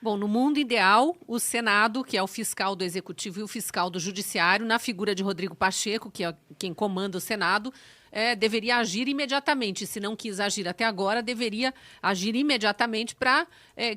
Bom, no mundo ideal, o Senado, que é o fiscal do Executivo e o fiscal do Judiciário, na figura de Rodrigo Pacheco, que é quem comanda o Senado, deveria agir imediatamente. Se não quis agir até agora, deveria agir imediatamente para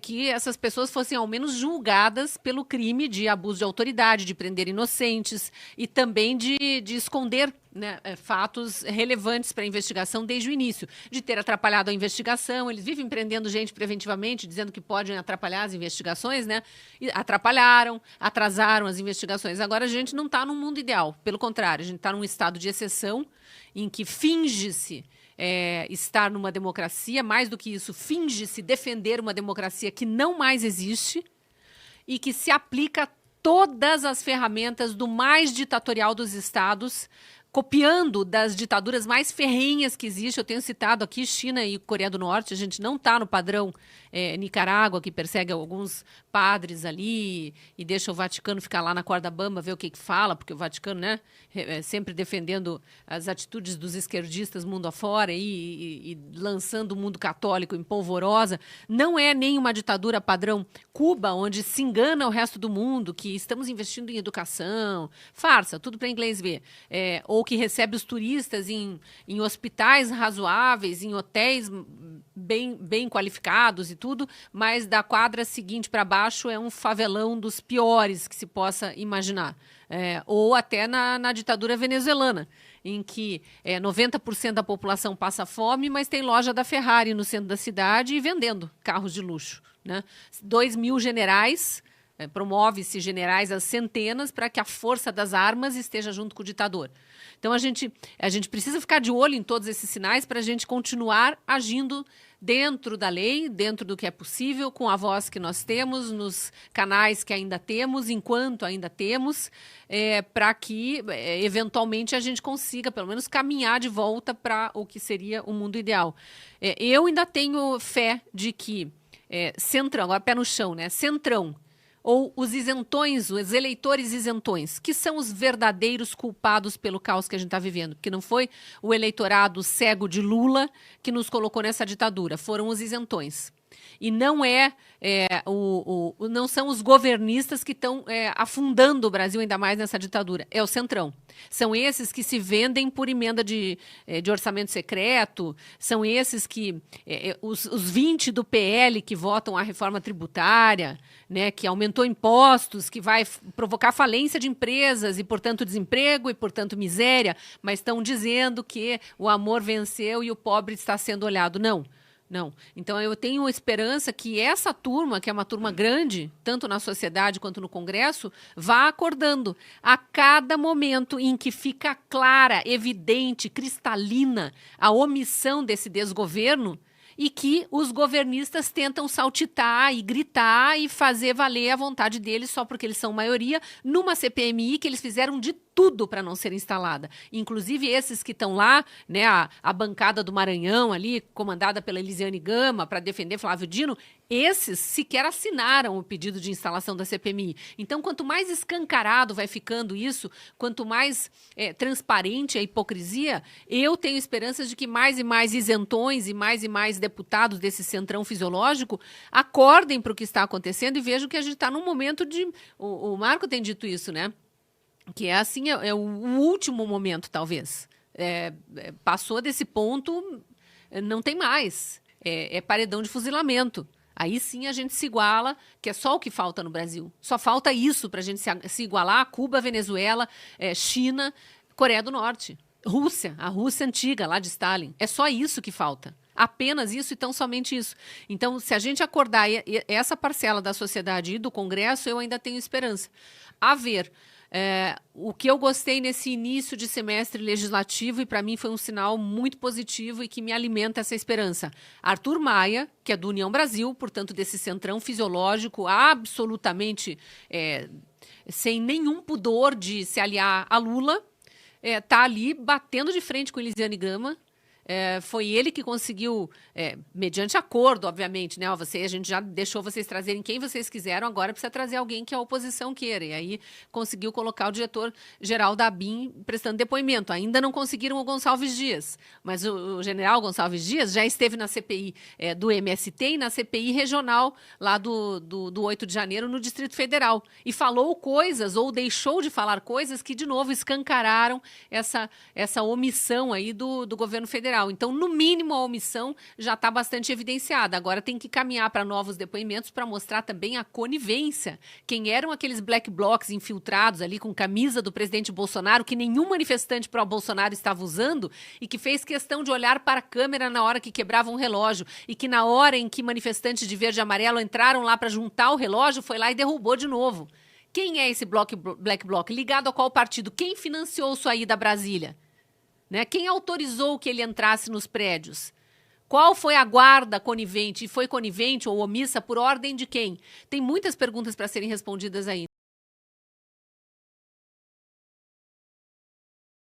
que essas pessoas fossem ao menos julgadas pelo crime de abuso de autoridade, de prender inocentes e também de esconder, né, fatos relevantes para a investigação desde o início, de ter atrapalhado a investigação. Eles vivem prendendo gente preventivamente, dizendo que podem atrapalhar as investigações, né? E atrapalharam, atrasaram as investigações. Agora a gente não está num mundo ideal, pelo contrário, a gente está num estado de exceção em que finge-se estar numa democracia, mais do que isso, finge-se defender uma democracia que não mais existe e que se aplica todas as ferramentas do mais ditatorial dos estados, copiando das ditaduras mais ferrenhas que existem. Eu tenho citado aqui China e Coreia do Norte. A gente não está no padrão Nicarágua, que persegue alguns padres ali e deixa o Vaticano ficar lá na corda bamba, ver o que fala, porque o Vaticano, né, sempre defendendo as atitudes dos esquerdistas mundo afora e lançando o mundo católico em polvorosa. Não é nem uma ditadura padrão Cuba, onde se engana o resto do mundo que estamos investindo em educação, farsa, tudo para inglês ver, ou que recebe os turistas em hospitais razoáveis, em hotéis bem qualificados e tudo, mas da quadra seguinte para baixo é um favelão dos piores que se possa imaginar. Ou até na ditadura venezuelana, em que 90% da população passa fome, mas tem loja da Ferrari no centro da cidade e vendendo carros de luxo, né? 2.000 generais, promove-se generais às centenas para que a força das armas esteja junto com o ditador. Então a gente precisa ficar de olho em todos esses sinais para a gente continuar agindo dentro da lei, dentro do que é possível, com a voz que nós temos, nos canais que ainda temos, enquanto ainda temos, para que, eventualmente, a gente consiga, pelo menos, caminhar de volta para o que seria o mundo ideal. Eu ainda tenho fé de que Centrão, agora pé no chão, né? Centrão, ou os isentões, os eleitores isentões, que são os verdadeiros culpados pelo caos que a gente está vivendo, porque não foi o eleitorado cego de Lula que nos colocou nessa ditadura, foram os isentões. E não não são os governistas que estão afundando o Brasil ainda mais nessa ditadura, é o Centrão. São esses que se vendem por emenda de orçamento secreto, são esses que, os 20 do PL que votam a reforma tributária, né, que aumentou impostos, que vai provocar falência de empresas e, portanto, desemprego e, portanto, miséria, mas estão dizendo que o amor venceu e o pobre está sendo olhado. Não. Não. Então, eu tenho esperança que essa turma, que é uma turma grande, tanto na sociedade quanto no Congresso, vá acordando a cada momento em que fica clara, evidente, cristalina a omissão desse desgoverno e que os governistas tentam saltitar e gritar e fazer valer a vontade deles só porque eles são maioria numa CPMI que eles fizeram de tudo para não ser instalada. Inclusive esses que estão lá, né, a bancada do Maranhão ali, comandada pela Elisiane Gama, para defender Flávio Dino, esses sequer assinaram o pedido de instalação da CPMI. Então, quanto mais escancarado vai ficando isso, quanto mais transparente a hipocrisia, eu tenho esperanças de que mais e mais isentões e mais deputados desse centrão fisiológico acordem para o que está acontecendo e vejam que a gente está num momento de... O Marco tem dito isso, né? Que é assim, o último momento, talvez. Passou desse ponto, não tem mais. É paredão de fuzilamento. Aí sim a gente se iguala, que é só o que falta no Brasil. Só falta isso para a gente se igualar a Cuba, Venezuela, China, Coreia do Norte, Rússia, a Rússia antiga, lá de Stalin. É só isso que falta. Apenas isso e tão somente isso. Então, se a gente acordar essa parcela da sociedade e do Congresso, eu ainda tenho esperança. A ver... o que eu gostei nesse início de semestre legislativo, e para mim foi um sinal muito positivo e que me alimenta essa esperança. Arthur Maia, que é do União Brasil, portanto desse centrão fisiológico, absolutamente sem nenhum pudor de se aliar a Lula, está ali batendo de frente com Elisiane Gama, Foi ele que conseguiu, mediante acordo, obviamente, né? A gente já deixou vocês trazerem quem vocês quiseram, agora precisa trazer alguém que a oposição queira. E aí conseguiu colocar o diretor-geral da ABIN prestando depoimento. Ainda não conseguiram o Gonçalves Dias, mas o general Gonçalves Dias já esteve na CPI do MST e na CPI regional lá do 8 de janeiro no Distrito Federal. E falou coisas, ou deixou de falar coisas que, de novo, escancararam essa omissão aí do governo federal. Então, no mínimo, a omissão já está bastante evidenciada. Agora tem que caminhar para novos depoimentos para mostrar também a conivência. Quem eram aqueles black blocs infiltrados ali com camisa do presidente Bolsonaro, que nenhum manifestante pró-Bolsonaro estava usando e que fez questão de olhar para a câmera na hora que quebrava um relógio e que na hora em que manifestantes de verde e amarelo entraram lá para juntar o relógio, foi lá e derrubou de novo. Quem é esse black bloc? Ligado a qual partido? Quem financiou sua ida a Brasília? Né? Quem autorizou que ele entrasse nos prédios? Qual foi a guarda conivente? E foi conivente ou omissa por ordem de quem? Tem muitas perguntas para serem respondidas aí.